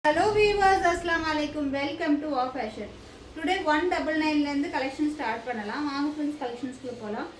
Hello viewers, Assalamu alaikum. Welcome to Wow Fashion. Today 199 ல இருந்து collection start பண்ணலாம். வாங்க फ्रेंड्स கலெக்ஷன்ஸ்க்குள்ள போலாம்.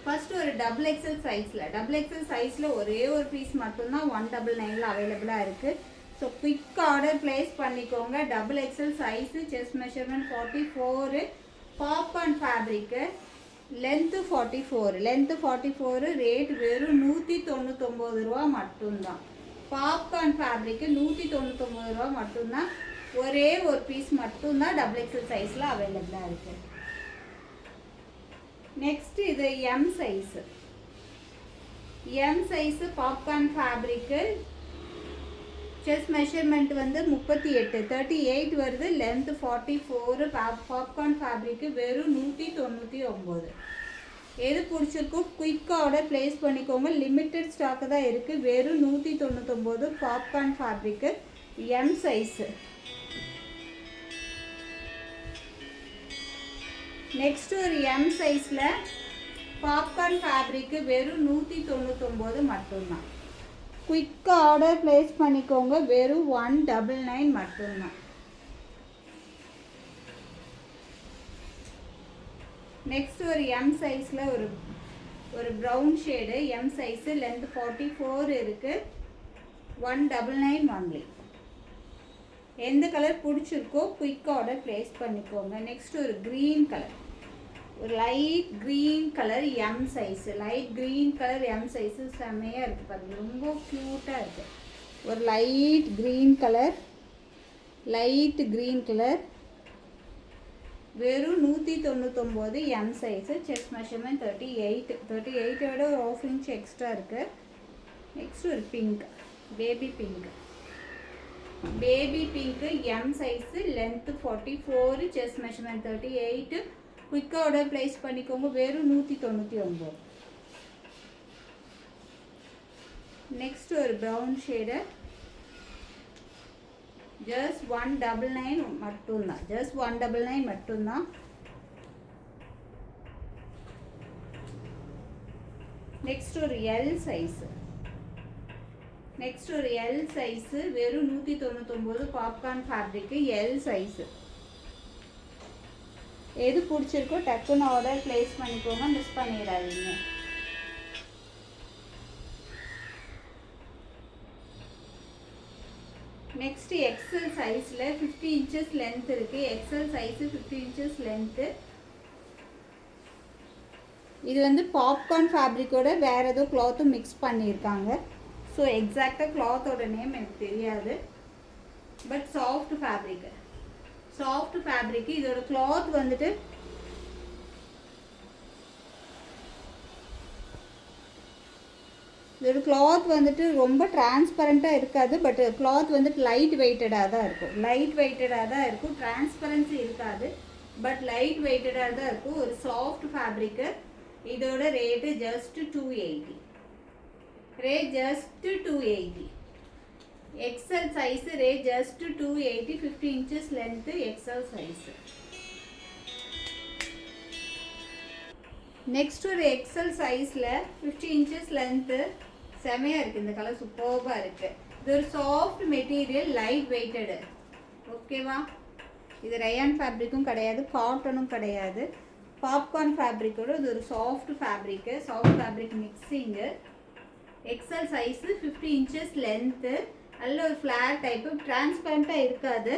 ஃபர்ஸ்ட் ஒரு டபுள் எக்ஸ்எல் சைஸ்ல ஒரே ஒரு பீஸ் மட்டும் தான் 199 ல அவேலபிளா இருக்கு. சோ குயிக் ஆர்டர் பிளேஸ் பண்ணிக்கோங்க. Double XL size, chest measurement 44, popcorn fabric, length 44, rate வெறும் 199 ரூபாய் மட்டும் தான். பாப்கார்ன் ஃபேப்ரிக் 199 ரூபாய் மட்டும் தான். ஒரே ஒரு பீஸ் மட்டும் தான் டபுள் எக்ஸ்எல் சைஸ்ல அவைலபிளா இருக்கு. நெக்ஸ்ட் இது M size popcorn fabric, chest measurement வந்து 38 வருது, லெந்த் 44, பாப்கார்ன் ஃபேப்ரிக் வெறும் 199. எது பிடிச்சிருக்கோ குயிக் ஆர்டர் பிளேஸ் பண்ணிக்கோங்க. லிமிட்டட் ஸ்டாக் தான் இருக்கு. வெறும் 199 popcorn fabric M size. Next ஒரு எம் சைஸ்ல பாப்கார்ன் ஃபேப்ரிக் வெறும் 199 மட்டும்தான். குயிக் ஆர்டர் பிளேஸ் பண்ணிக்கோங்க. வெறும் 199 மட்டும்தான். நெக்ஸ்ட் ஒரு எம் சைஸ்ல ஒரு brown shade M size, length 44 இருக்கு, 199 ஒன்லி. எந்த கலர் பிடிச்சிருக்கோ குயிக் ஆர்டர் பிளேஸ் பண்ணிக்கோங்க. நெக்ஸ்ட் ஒரு க்ரீன் கலர், ஒரு light green colour M size, செம்மையாக இருக்குது பாருங்க, ரொம்ப க்யூட்டாக இருக்குது. ஒரு லைட் க்ரீன் கலர் வெறும் 199 எம் சைஸு. செஸ்ட் மெஷர்மெண்ட் 38 விட ஒரு 1/2 இன்ச் எக்ஸ்ட்ரா இருக்குது. நெக்ஸ்ட் ஒரு pink, baby pink M size, length 44, chest measurement 38. Quick order place பண்ணிக்கோங்க. வெறும் 199. நெக்ஸ்ட் ஒரு ப்ரௌன் ஷேடு, ஜஸ்ட் 199 மட்டும்தான். நெக்ஸ்ட் ஒரு எல் சைஸ், வெறும் 199 பாப்கார்ன் ஃபேப்ரிக் எல் சைஸ். எது பிடிச்சிருக்கோ டக்குன்னு ஆர்டர் பிளேஸ் பண்ணிக்கோங்க, மிஸ் பண்ணிடாதீங்க. நெக்ஸ்ட் எக்ஸல் சைஸ்ல 50 இன்ச்சஸ் லென்த் இருக்கு. XL size 50 inches length. இது வந்து பாப்கார்ன் ஃபேப்ரிக்கோட வேற ஏதோ கிளாத்தும் மிக்ஸ் பண்ணியிருக்காங்க. ஸோ எக்ஸாக்டாக கிளாத்தோட நேம் எனக்கு தெரியாது. But soft fabric. இதோட கிளாத் வந்துட்டு ரொம்ப டிரான்ஸ்பரண்ட்டாக இருக்காது. பட் கிளாத் வந்துட்டு லைட் வெயிட்டடாக தான் இருக்கும். டிரான்ஸ்பரன்சி இருக்காது, பட் லைட் வெயிட்டடாக தான் இருக்கும். ஒரு சாஃப்ட் ஃபேப்ரிக்கு. இதோட rate just 280. XL size rate just 280. 50 inches length XL size. Next ஒரு எக்ஸல் சைஸில் 50 இன்ச்சஸ் லென்த்து, செமையாக இருக்குது. இந்த கலர் சூப்பராக இருக்குது. இது ஒரு சாஃப்ட் மெட்டீரியல், லைட் வெயிட்டடு. ஓகேவா? இது ரயான் ஃபேப்ரிக்கும் கிடையாது, காட்டனும் கிடையாது. பாப்கார்ன் ஃபேப்ரிக்கோட இது ஒரு soft fabric mixing. XL size 50 inches length. நல்ல ஒரு ஃப்ளாட் டைப்பு, டிரான்ஸ்பரண்ட்டாக இருக்காது.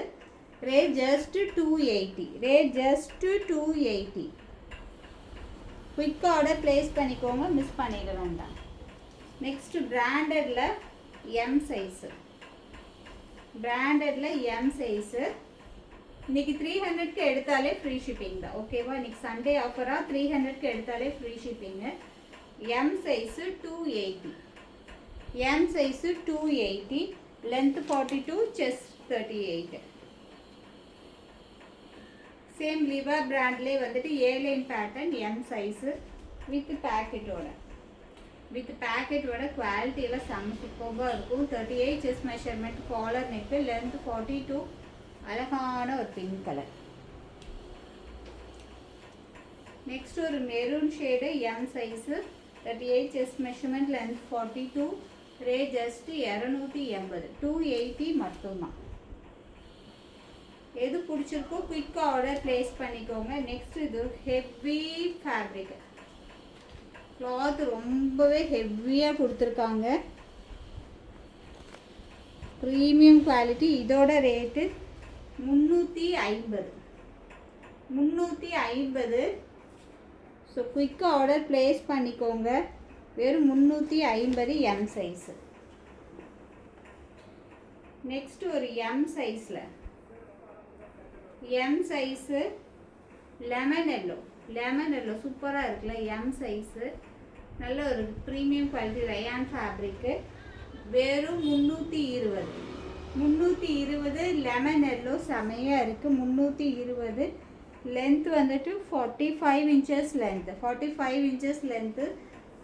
Rate just 280. Quick order place பண்ணிக்கோங்க, மிஸ் பண்ணிட வேண்டாம். நெக்ஸ்ட் பிராண்டட்ல எம் சைஸு. இன்னைக்கு 300க்கு எடுத்தாலே ஃப்ரீ ஷிப்பிங் தான். ஓகேவா? இன்னைக்கு சண்டே ஆஃபராக 300க்கு எடுத்தாலே free shipping. M size 280, length 42, chest 38. Same Liva பிராண்ட்லேயே வந்துட்டு A line pattern M size with பேக்கெட்டோட குவாலிட்டி எல்லாம் செம்ம சூப்பராக இருக்கும். 38 chest measurement, collar neck, length 42. அழகான ஒரு பிங்க் கலர். நெக்ஸ்ட் ஒரு maroon shade M size, 38 chest measurement, length 42. Rate just 280 280 மட்டும்தான். எது பிடிச்சிருக்கோ குயிக்காக ஆர்டர் ப்ளேஸ் பண்ணிக்கோங்க. நெக்ஸ்ட் இது ஹெவி ஃபேப்ரிக், கிளாத் ரொம்பவே ஹெவியாக கொடுத்துருக்காங்க, ப்ரீமியம் குவாலிட்டி. இதோட ரேட்டு 350. ஸோ குயிக்காக ஆர்டர் ப்ளேஸ் பண்ணிக்கோங்க. வெறும் 350 எம் சைஸு. நெக்ஸ்ட் ஒரு எம் சைஸில் எம் சைஸு லெமன் எல்லோ சூப்பராக இருக்குல்ல. எம் சைஸு நல்ல ஒரு ப்ரீமியம் குவாலிட்டி ரயான் ஃபேப்ரிக்கு. வெறும் 320 லெமன் எல்லோ செமையாக இருக்குது. 320. லென்த் வந்துட்டு 45 inches length, 45 inches length.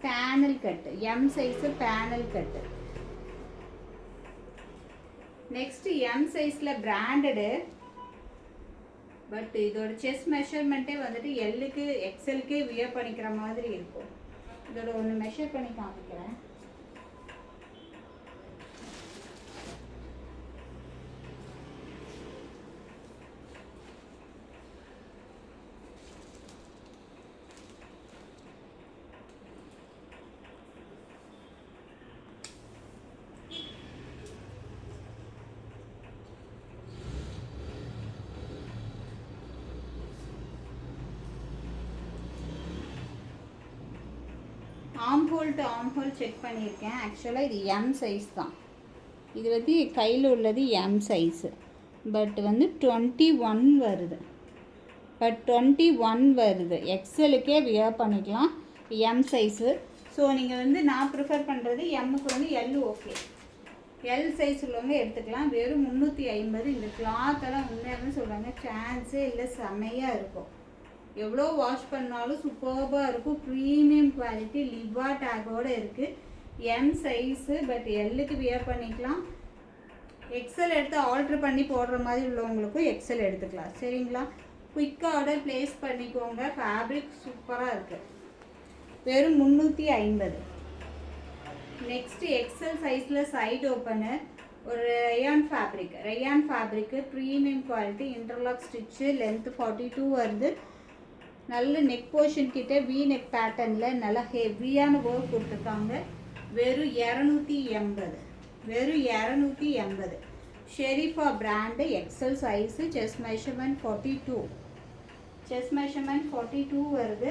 Panel cut, M size panel cut. Next M சைஸில் பிராண்டடு, பட் இதோட செஸ்ட் மெஷர்மெண்ட்டே வந்துட்டு எல்லுக்கு எக்ஸலுக்கே வியர் பண்ணிக்கிற மாதிரி இருக்கும். இதோட ஒன்று மெஷர் பண்ணி காமிக்கிறேன். ஆம்ஹோல் டு ஆம்ஹோல் செக் பண்ணியிருக்கேன். ஆக்சுவலாக இது எம் சைஸ் தான். இது வந்து கையில் உள்ளது எம் சைஸு, பட் வந்து 21 வருது. எக்ஸலுக்கே வியர் பண்ணிக்கலாம் எம் சைஸு. ஸோ நீங்கள் வந்து நான் ப்ரிஃபர் பண்ணுறது எம்முக்கு வந்து எல் ஓகே. எல் சைஸ் உள்ளவங்க எடுத்துக்கலாம். வெறும் 350. இந்த கிளாத்தெல்லாம் உண்மையாகவே சொல்கிறாங்க, சான்ஸே இல்லை, செமையாக இருக்கும். எவ்வளோ வாஷ் பண்ணாலும் சூப்பராக இருக்கும். ப்ரீமியம் குவாலிட்டி, லிவா டேக்கோடு இருக்குது. எம் சைஸு, பட் எல்லுக்கு வியர் பண்ணிக்கலாம். எக்ஸல் எடுத்து ஆல்ட்ரு பண்ணி போடுற மாதிரி உள்ளவங்களுக்கும் எக்ஸல் எடுத்துக்கலாம். சரிங்களா? குயிக்காக ஆர்டர் ப்ளேஸ் பண்ணிக்கோங்க. ஃபேப்ரிக் சூப்பராக இருக்குது. வெறும் 350. நெக்ஸ்ட்டு எக்ஸல் சைஸில் சைடு ஓப்பனு ஒரு rayon fabric premium quality, interlock stitch. Length 42 வருது. நல்ல நெக் போர்ஷன் கிட்ட வி நெக் பேட்டர்னில் நல்லா ஹெவியான ஒர்க் கொடுத்துருக்காங்க. வெறும் 280. Sherifa brand, XL size. Chest measurement 42 வருது.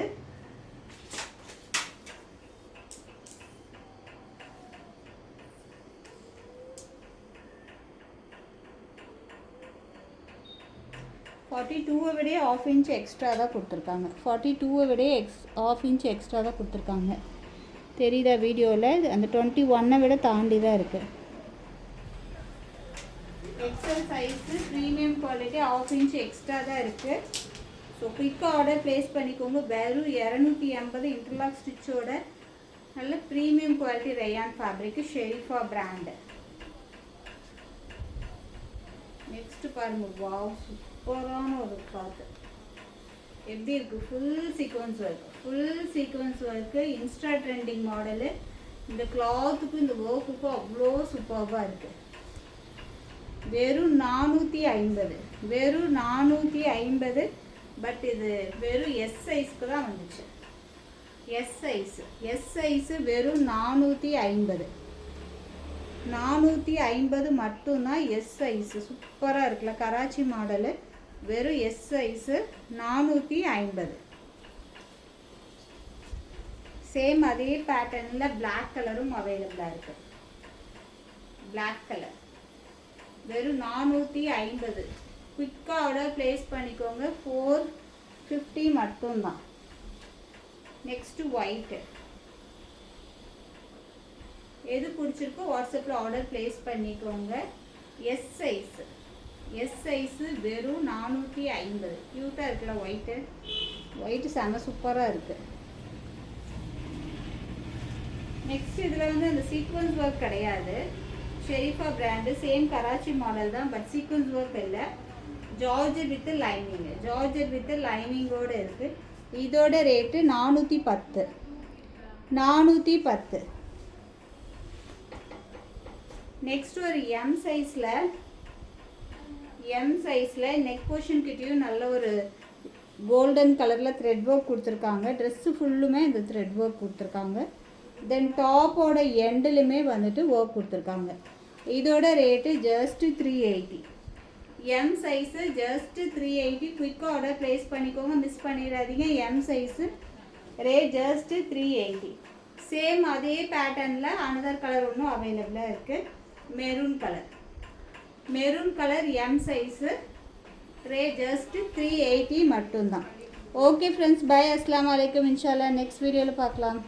விட ½ இன்ச் எக்ஸ்ட்ரா தான் கொடுத்துருக்காங்க. 42 ½ இன்ச் எக்ஸ்ட்ரா தான் கொடுத்துருக்காங்க. தெரியுதா வீடியோவில்? அந்த 21 விட தாண்டி தான் இருக்குது. XL size premium quality, ½ inch extra தான் இருக்குது. ஸோ குயிக்காக ஆர்டர் ப்ளேஸ் பண்ணிக்கோங்க. வெறும் 280 இன்டர்லாக் ஸ்டிச்சோட நல்ல premium quality rayon fabric, Sherifa brand. Next பாருங்கள், வாவ் சூப்பரான ஒரு கிளாத்து. எப்படி இருக்குது? Full sequins work, Insta trending model. இந்த கிளாத்துக்கும் இந்த ஒர்க்குக்கும் அவ்வளோ சூப்பராக இருக்குது. வெறும் 450. பட் இது வெறும் எஸ் சைஸ்க்கு தான் வந்துச்சு. எஸ் சைஸு வெறும் 450 மட்டும்தான். எஸ் சைஸு சூப்பராக இருக்குல்ல, கராச்சி மாடலு. வெறும் எஸ் சைஸு 450. சேம் அதே பேட்டர்னில் பிளாக் கலரும் அவைலபிளாக இருக்குது. பிளாக் கலர் வெறும் 450. குயிக்காக ஆர்டர் ப்ளேஸ் பண்ணிக்கோங்க. 450 மட்டும்தான். Next white. எது பிடிச்சிருக்கோ வாட்ஸ்அப்பில் ஆர்டர் ப்ளேஸ் பண்ணிக்கோங்க. எஸ் சைஸு வெறும் 450. க்யூட்டாக இருக்குல்ல ஒயிட்டு செம சூப்பராக இருக்குது. நெக்ஸ்ட் இதில் வந்து அந்த சீக்வன்ஸ் ஒர்க் கிடையாது. Sharifa brand, same Karachi model தான், பட் சீக்வன்ஸ் ஒர்க் இல்லை. ஜார்ஜெட் வித் லைனிங்கோடு இருக்குது. இதோட ரேட்டு 410. நெக்ஸ்ட் ஒரு எம் எம் சைஸில் நெக் போர்ஷன் கிட்டேயும் நல்ல ஒரு கோல்டன் கலரில் த்ரெட் ஒர்க் கொடுத்துருக்காங்க. ட்ரெஸ்ஸு ஃபுல்லுமே இந்த த்ரெட் ஒர்க் கொடுத்துருக்காங்க. தென் டாப்போட எண்டுலுமே வந்துட்டு ஒர்க் கொடுத்துருக்காங்க. இதோட rate just 380. M size just 380. குயிக்காக ஆர்டர் ப்ளேஸ் பண்ணிக்கோங்க, மிஸ் பண்ணிடாதீங்க. M size rate just 380. Same அதே பேட்டர்னில் அனதர் கலர் ஒன்றும் அவைலபிளாக இருக்குது. Maroon colour M size rate just 380 மட்டும்தான். Okay friends, bye. அஸ்ஸலாமு அலைக்கும். இன்ஷால்லா நெக்ஸ்ட் வீடியோவில் பார்க்கலாம்.